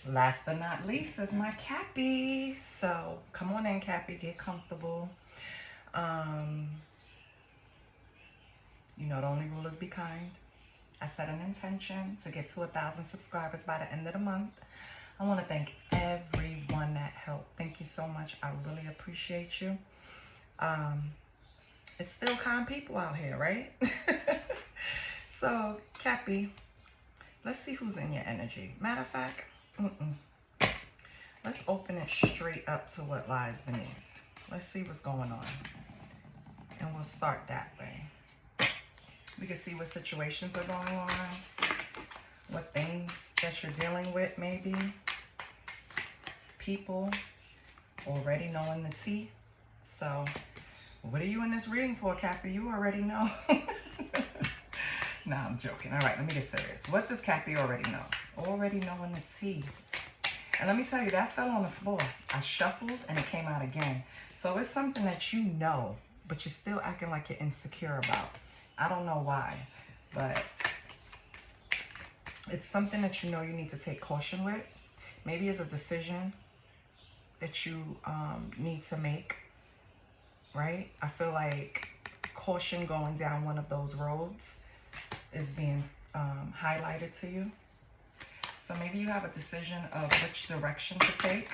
Last but not least is my Cappy. So come on in, Cappy, get comfortable. You know, the only rule is be kind. I set an intention to get to 1,000 subscribers by the end of the month. I want to thank everyone that helped. Thank you so much. I really appreciate you. It's still kind people out here, right? So, Cappy, let's see who's in your energy. Matter of fact, let's open it straight up to what lies beneath. Let's see what's going on. And we'll start that way. We can see what situations are going on, what things that you're dealing with maybe. People already knowing the tea. So, what are you in this reading for, Cappy? You already know. Nah, I'm joking. All right, let me get serious. What does Cappy already know? Already knowing the tea. And let me tell you, that fell on the floor. I shuffled and it came out again. So it's something that you know, but you're still acting like you're insecure about. I don't know why, but it's something that you know you need to take caution with. Maybe it's a decision that you need to make, right? I feel like caution going down one of those roads is being highlighted to you. So maybe you have a decision of which direction to take.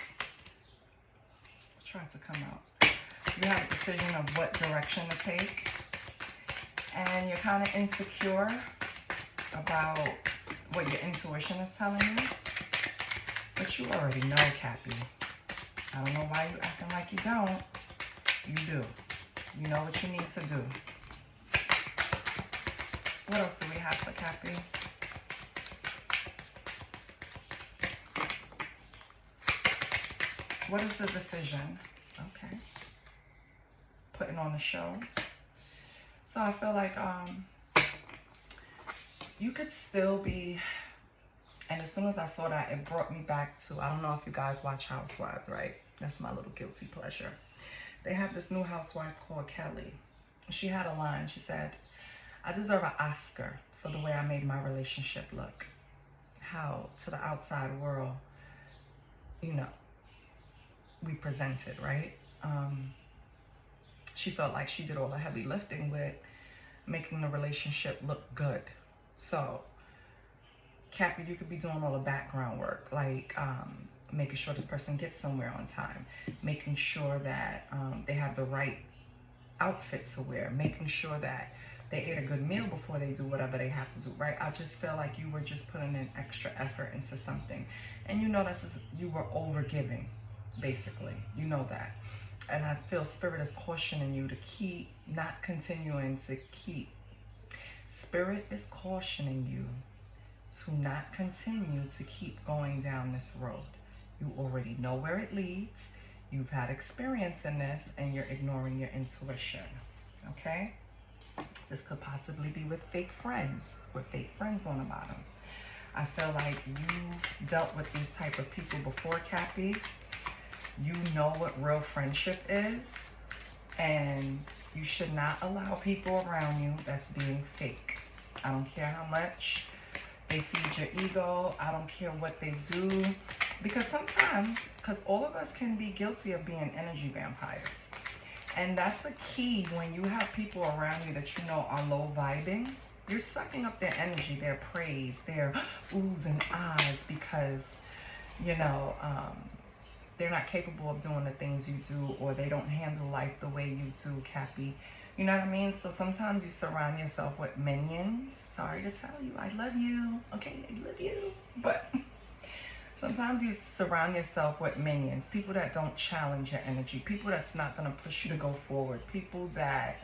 Try to come out. You have a decision of what direction to take. And you're kind of insecure about what your intuition is telling you. But you already know, Cappy. I don't know why you acting like you don't. You do. You know what you need to do. What else do we have for Cappy? What is the decision? Okay. Putting on the show. So I feel like you could still be, and as soon as I saw that, it brought me back to, I don't know if you guys watch Housewives, right? That's my little guilty pleasure. They have this new housewife called Kelly. She had a line. She said, I deserve an Oscar for the way I made my relationship look. How to the outside world, you know, we presented, right? She felt like she did all the heavy lifting with making the relationship look good. So, Cappy, you could be doing all the background work, like making sure this person gets somewhere on time, making sure that they have the right outfit to wear, making sure that they ate a good meal before they do whatever they have to do, right? I just feel like you were just putting in extra effort into something. And you know you were over-giving, basically. You know that. And I feel Spirit is cautioning you to keep not continuing to keep. Spirit is cautioning you to not continue to keep going down this road. You already know where it leads. You've had experience in this and you're ignoring your intuition, okay? This could possibly be with fake friends on the bottom. I feel like you dealt with these type of people before, Cappy. You know what real friendship is, and you should not allow people around you that's being fake. I don't care how much they feed your ego. I don't care what they do, because sometimes, because all of us can be guilty of being energy vampires. And that's a key when you have people around you that you know are low vibing. You're sucking up their energy, their praise, their oohs and ahs, because, you know, they're not capable of doing the things you do, or they don't handle life the way you do, Cappy. You know what I mean? So sometimes you surround yourself with minions. Sorry to tell you, I love you. Okay, I love you. But sometimes you surround yourself with minions, people that don't challenge your energy, people that's not going to push you to go forward, people that,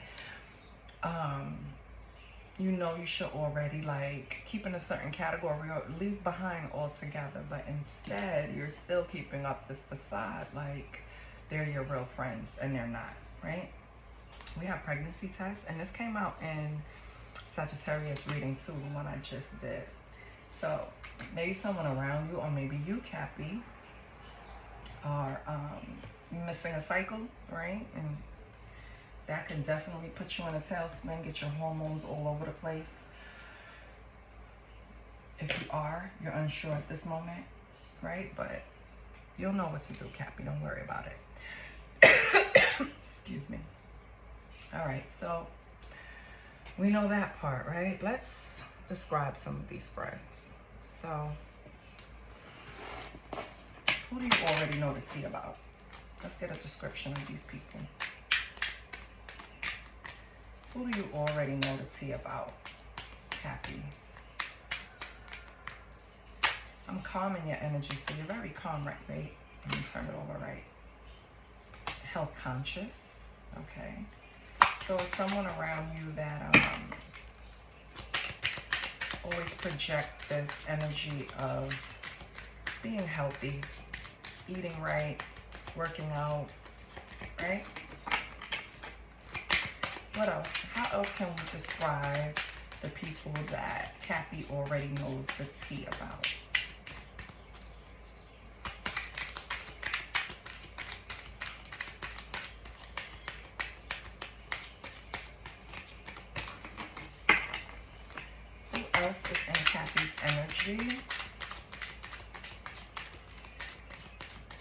you know, you should already like keep in a certain category or leave behind altogether. But instead, you're still keeping up this facade like they're your real friends, and they're not, right? We have pregnancy tests, and this came out in Sagittarius reading too, the one I just did. So maybe someone around you, or maybe you, Cappy, are missing a cycle, right? And that can definitely put you in a tailspin, get your hormones all over the place. If you're unsure at this moment, right? But you'll know what to do, Cappy. Don't worry about it. Excuse me. All right, so we know that part, right? Let's describe some of these friends. So, who do you already know the tea about? Let's get a description of these people. Who do you already know the tea about, Cappy? I'm calming your energy, so you're very calm, right? Wait, let me turn it over, right? Health conscious, okay. So it's someone around you that always project this energy of being healthy, eating right, working out, right? What else? How else can we describe the people that Cappy already knows the tea about? Who else is in Cappy's energy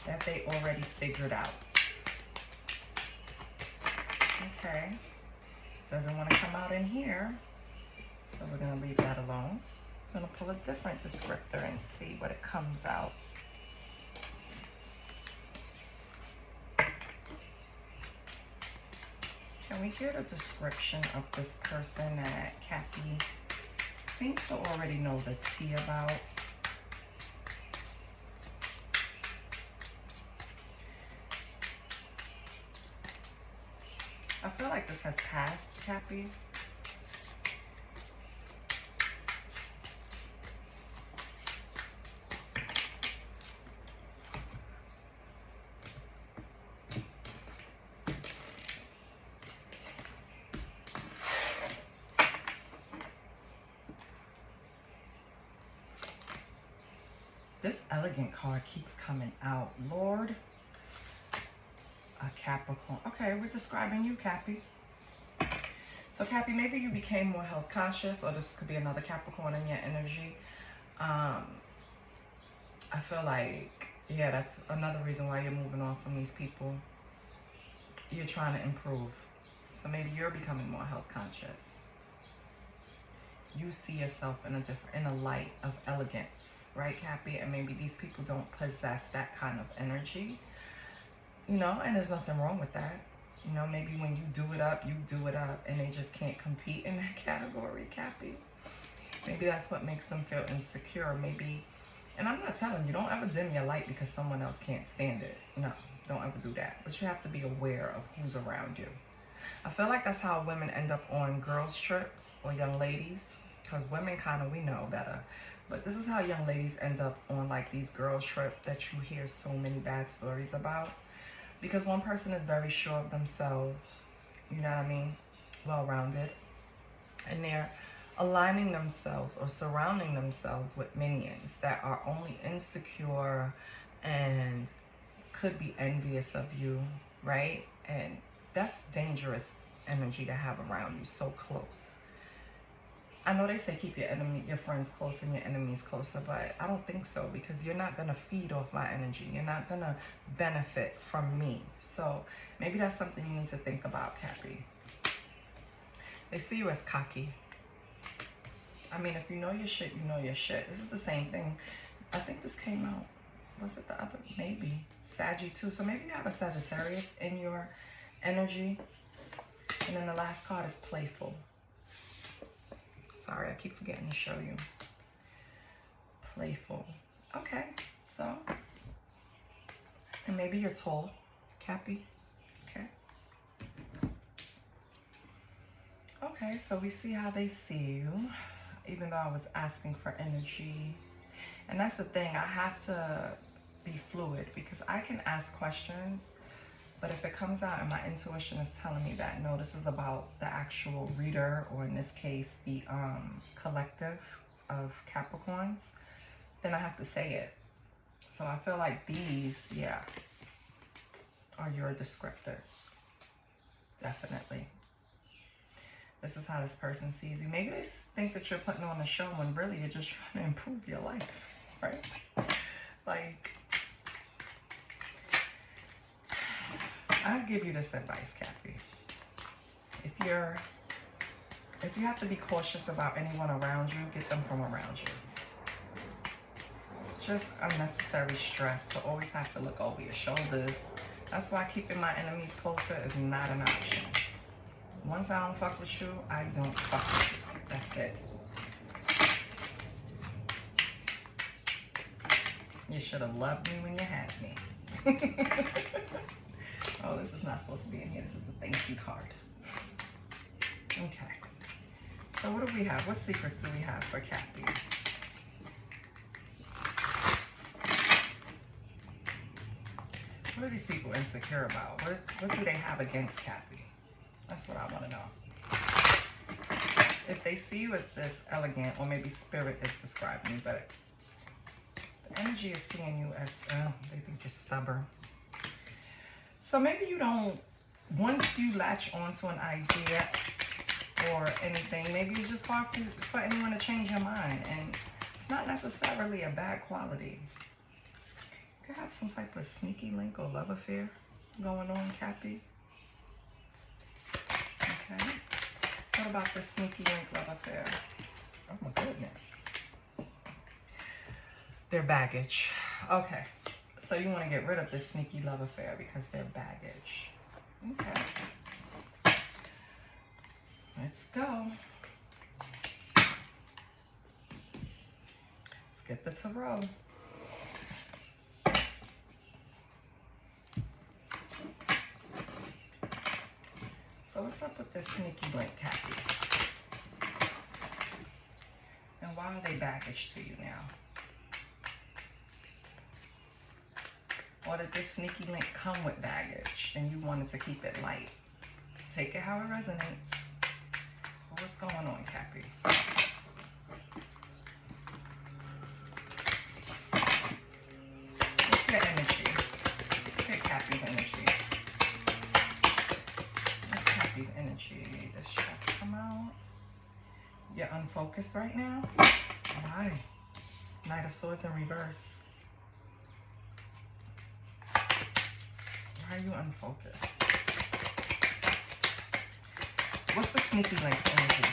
that they already figured out? Okay. Doesn't want to come out in here, so we're going to leave that alone. I'm going to pull a different descriptor and see what it comes out. Can we get a description of this person that Cappy seems to already know the tea about? I feel like this has passed, Cappy. This elegant card keeps coming out. Lord. A Capricorn. Okay, we're describing you, Cappy. So, Cappy, maybe you became more health conscious, or this could be another Capricorn in your energy. I feel like, yeah, that's another reason why you're moving on from these people. You're trying to improve. So maybe you're becoming more health conscious. You see yourself in a light of elegance, right, Cappy? And maybe these people don't possess that kind of energy. You know, and there's nothing wrong with that. You know, maybe when you do it up, and they just can't compete in that category, Cappy. Maybe that's what makes them feel insecure. Maybe, and I'm not telling you, don't ever dim your light because someone else can't stand it. No, don't ever do that. But you have to be aware of who's around you. I feel like that's how women end up on girls' trips, or young ladies, because women kind of, we know better. But this is how young ladies end up on like these girls' trip that you hear so many bad stories about. Because one person is very sure of themselves, you know what I mean, well-rounded, and they're aligning themselves or surrounding themselves with minions that are only insecure and could be envious of you, right? And that's dangerous energy to have around you so close. I know they say keep your friends close and your enemies closer, but I don't think so, because you're not going to feed off my energy. You're not going to benefit from me. So maybe that's something you need to think about, Cappy. They see you as cocky. I mean, if you know your shit, you know your shit. This is the same thing. I think this came out, was it the other? Maybe. Saggy too. So maybe you have a Sagittarius in your energy. And then the last card is playful. Sorry, I keep forgetting to show you. Playful. Okay, so. And maybe you're tall, Cappy. Okay. Okay, so we see how they see you, even though I was asking for energy. And that's the thing, I have to be fluid, because I can ask questions, but if it comes out and my intuition is telling me that, no, this is about the actual reader, or in this case, the collective of Capricorns, then I have to say it. So I feel like these, yeah, are your descriptors. Definitely. This is how this person sees you. Maybe they think that you're putting on a show when really you're just trying to improve your life, right? Like, I'll give you this advice, Cappy. If you have to be cautious about anyone around you, get them from around you. It's just unnecessary stress to always have to look over your shoulders. That's why keeping my enemies closer is not an option. Once I don't fuck with you, I don't fuck with you. That's it. You should have loved me when you had me. Oh, this is not supposed to be in here. This is the thank you card. Okay. So what do we have? What secrets do we have for Cappy? What are these people insecure about? What do they have against Cappy? That's what I want to know. If they see you as this elegant, or maybe spirit is describing you, but the energy is seeing you as, they think you're stubborn. So maybe you don't, once you latch onto an idea or anything, maybe it's just hard for anyone to change your mind. And it's not necessarily a bad quality. You could have some type of sneaky link or love affair going on, Cappy. Okay. What about the sneaky link love affair? Oh my goodness. Their baggage. Okay. So you want to get rid of this sneaky love affair because they're baggage. Okay. Let's go. Let's get the tarot. So what's up with this sneaky link, Cappy? And why are they baggage to you now? Or did this sneaky link come with baggage and you wanted to keep it light? Take it how it resonates. What's going on, Cappy? What's your energy? Let's get Cappy's energy. What's Cappy's energy? This shit has to come out. You're unfocused right now? Why? Knight of Swords in reverse. Why are you unfocused? What's the sneaky link's energy?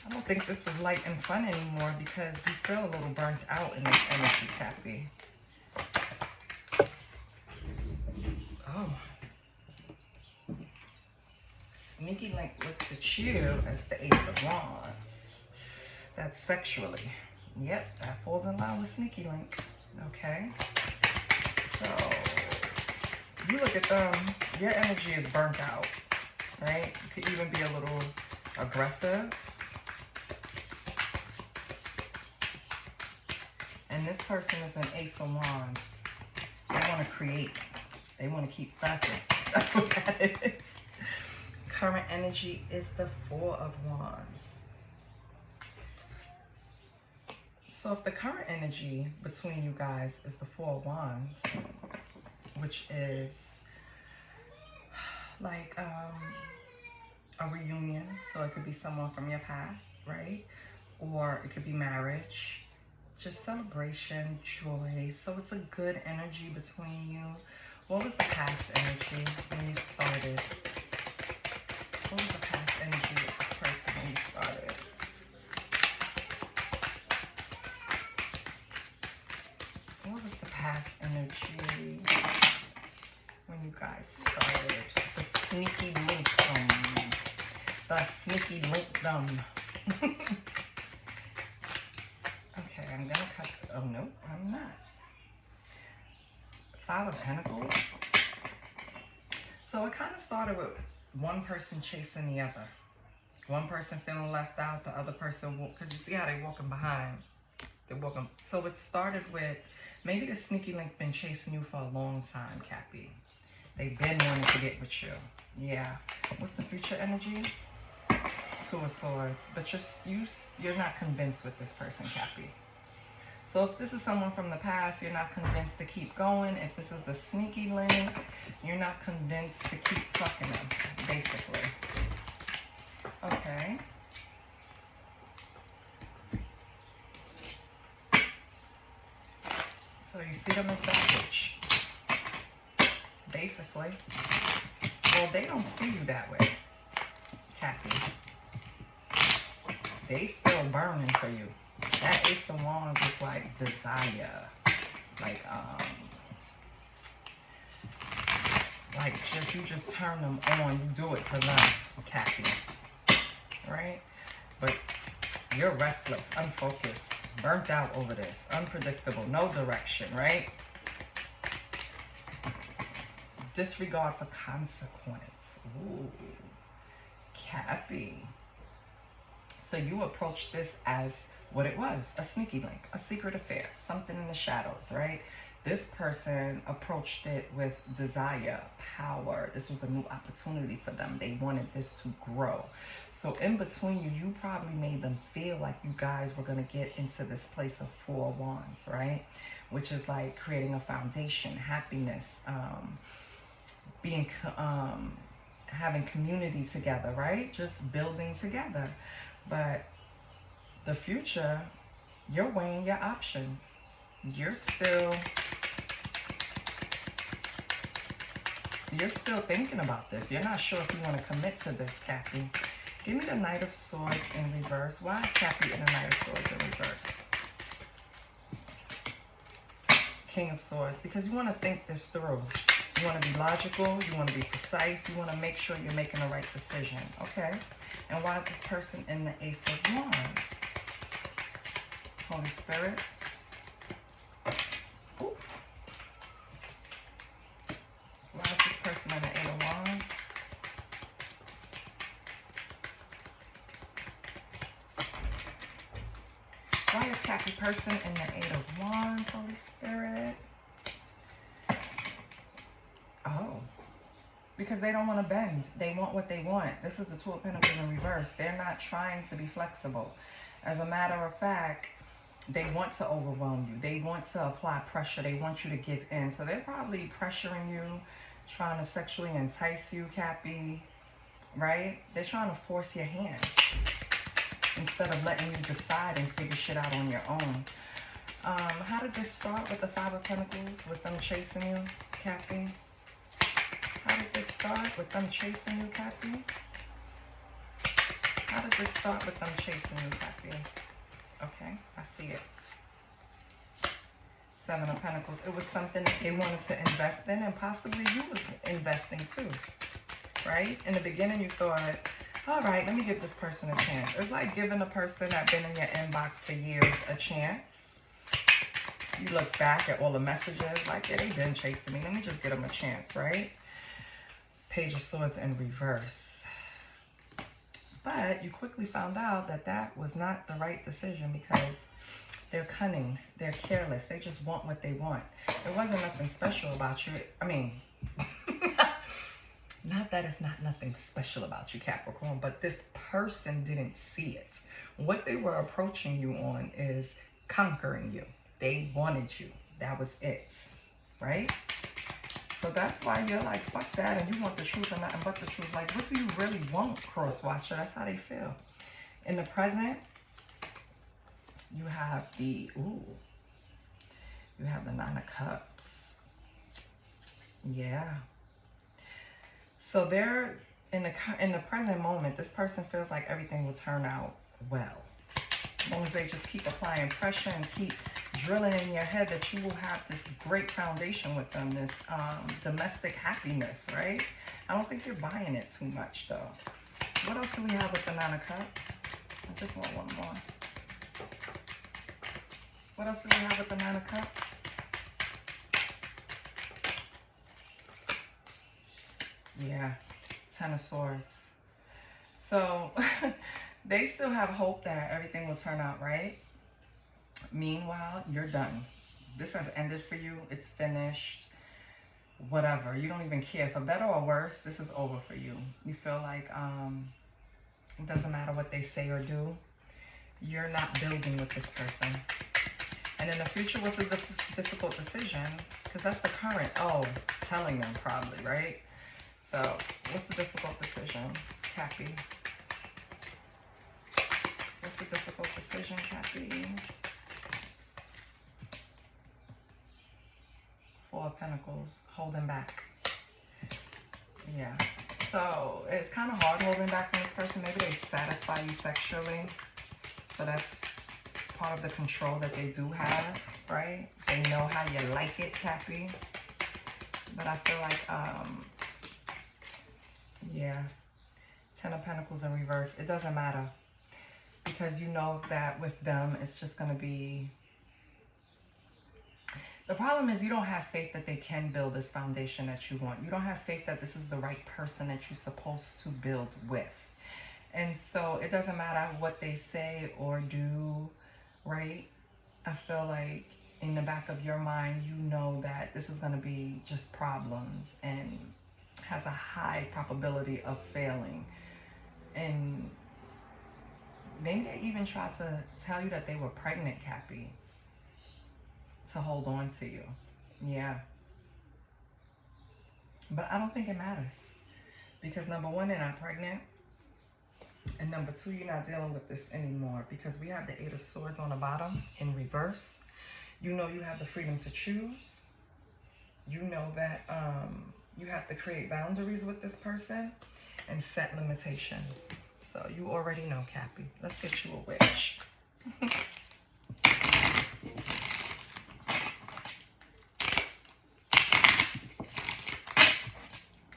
I don't think this was light and fun anymore because you feel a little burnt out in this energy, Cappy. Oh. Sneaky link looks at you as the Ace of Wands. That's sexually. Yep, that falls in line with sneaky link. Okay. So, you look at them, your energy is burnt out, right? You could even be a little aggressive. And this person is an Ace of Wands. They want to create. They want to keep fucking. That's what that is. Current energy is the Four of Wands. So if the current energy between you guys is the Four of Wands, which is like a reunion, so it could be someone from your past, right? Or it could be marriage, just celebration, joy. So it's a good energy between you. What was the past energy when you started? What was the past energy with this person when you started? What was the past energy when you guys started? The sneaky linkdom. The sneaky linkdom. Okay, I'm gonna cut. Oh, no, I'm not. Five of Pentacles. So it kind of started with one person chasing the other. One person feeling left out, the other person, because you see how they're walking behind. They're walking. So it started with, maybe the sneaky link been chasing you for a long time, Cappy. They've been wanting to get with you. Yeah. What's the future energy? Two of Swords. But you're not convinced with this person, Cappy. So if this is someone from the past, you're not convinced to keep going. If this is the sneaky link, you're not convinced to keep fucking them, basically. Okay. So you see them as baggage, basically. Well, they don't see you that way, Cappy. They still burning for you. That Ace of Wands is like desire. You just turn them on. You do it for them, Cappy. Right? But you're restless, unfocused, burnt out over this, unpredictable, no direction, right? Disregard for consequence. Ooh, Cappy. So you approach this as what it was, a sneaky link, a secret affair, something in the shadows, right? This person approached it with desire, power. This was a new opportunity for them. They wanted this to grow. So in between you, you probably made them feel like you guys were going to get into this place of 4 wands, right? Which is like creating a foundation, happiness, having community together, right? Just building together. But the future, you're weighing your options. You're still thinking about this. You're not sure if you want to commit to this, Cappy. Give me the Knight of Swords in reverse. Why is Cappy in the Knight of Swords in reverse? King of Swords. Because you want to think this through. You want to be logical. You want to be precise. You want to make sure you're making the right decision. Okay. And why is this person in the Ace of Wands? Holy Spirit. Oops. Why is this person in the Eight of Wands? Why is Cappy person in the Eight of Wands, Holy Spirit? Oh. Because they don't want to bend. They want what they want. This is the Two of Pentacles in reverse. They're not trying to be flexible. As a matter of fact, they want to overwhelm you. They want to apply pressure. They want you to give in. So they're probably pressuring you, trying to sexually entice you, Cappy, right? They're trying to force your hand instead of letting you decide and figure shit out on your own. How did this start with the Five of Pentacles, with them chasing you, Cappy? How did this start with them chasing you, Cappy? How did this start with them chasing you, Cappy? Okay, I see it. Seven of Pentacles. It was something that they wanted to invest in, and possibly you was investing too, right? In the beginning, you thought, all right, let me give this person a chance. It's like giving a person that been in your inbox for years a chance. You look back at all the messages, like, yeah, they've been chasing me. Let me just give them a chance, right? Page of Swords in reverse. But you quickly found out that that was not the right decision because they're cunning, they're careless, they just want what they want. There wasn't nothing special about you. I mean, not that it's not nothing special about you, Capricorn, but this person didn't see it. What they were approaching you on is conquering you. They wanted you. That was it, right? So that's why you're like, fuck that, and you want the truth and nothing but the truth. Like, what do you really want, cross-watcher? That's how they feel. In the present, you have the, you have the Nine of Cups. Yeah. So they're, in the present moment, this person feels like everything will turn out well. As long as they just keep applying pressure and keep drilling in your head that you will have this great foundation with them, this domestic happiness, right? I don't think you're buying it too much, though. What else do we have with the Nine of Cups? I just want one more. What else do we have with the Nine of Cups? Yeah, Ten of Swords. So they still have hope that everything will turn out right. Meanwhile, you're done. This has ended for you. It's finished. Whatever. You don't even care. For better or worse, this is over for you. You feel like it doesn't matter what they say or do. You're not building with this person. And in the future, what's a difficult decision? Because that's the current. Oh, telling them probably, right? So what's the difficult decision, Cappy? What's the difficult decision, Cappy? Four of Pentacles, holding back. Yeah. So it's kind of hard holding back from this person. Maybe they satisfy you sexually. So that's part of the control that they do have, right? They know how you like it, Cappy. But I feel like, yeah, Ten of Pentacles in reverse. It doesn't matter. Because you know that with them, it's just going to be... The problem is you don't have faith that they can build this foundation that you want. You don't have faith that this is the right person that you're supposed to build with. And so it doesn't matter what they say or do, right? I feel like in the back of your mind, you know that this is going to be just problems and has a high probability of failing. And maybe they even tried to tell you that they were pregnant, Cappy, to hold on to you. Yeah. But I don't think it matters. Because number one, they're not pregnant. And number two, you're not dealing with this anymore. Because we have the Eight of Swords on the bottom in reverse. You know you have the freedom to choose. You know that you have to create boundaries with this person and set limitations. So you already know, Cappy. Let's get you a witch.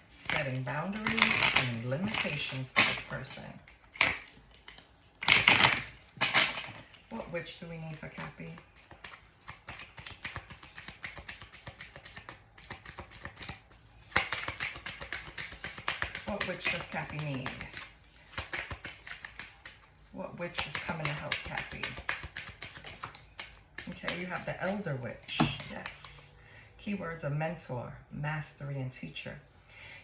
Setting boundaries and limitations for this person. What witch do we need for Cappy? What witch does Cappy need? What witch is coming to help Cappy? Okay, you have the Elder Witch. Yes. Keywords are mentor, mastery, and teacher.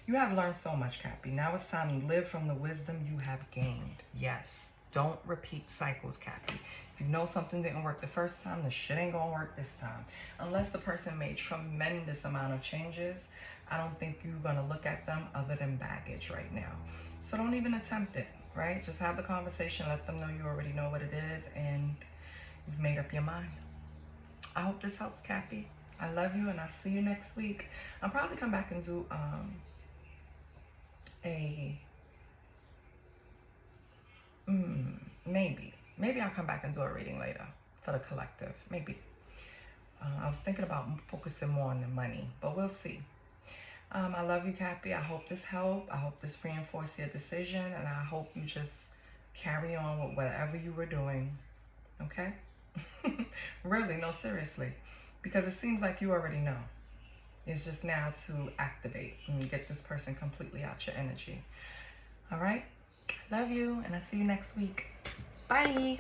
You have learned so much, Cappy. Now it's time to live from the wisdom you have gained. Yes. Don't repeat cycles, Cappy. If you know something didn't work the first time, the shit ain't gonna work this time. Unless the person made tremendous amount of changes, I don't think you're gonna look at them other than baggage right now. So don't even attempt it, right? Just have the conversation, let them know you already know what it is, and you've made up your mind. I hope this helps, Cappy. I love you, and I'll see you next week. I'll probably come back and do maybe I'll come back and do a reading later for the collective. Maybe. I was thinking about focusing more on the money, but we'll see. I love you, Cappy. I hope this helped. I hope this reinforced your decision, and I hope you just carry on with whatever you were doing. Okay? Really, no, seriously. Because it seems like you already know. It's just now to activate and get this person completely out your energy. All right? Love you, and I'll see you next week. Bye.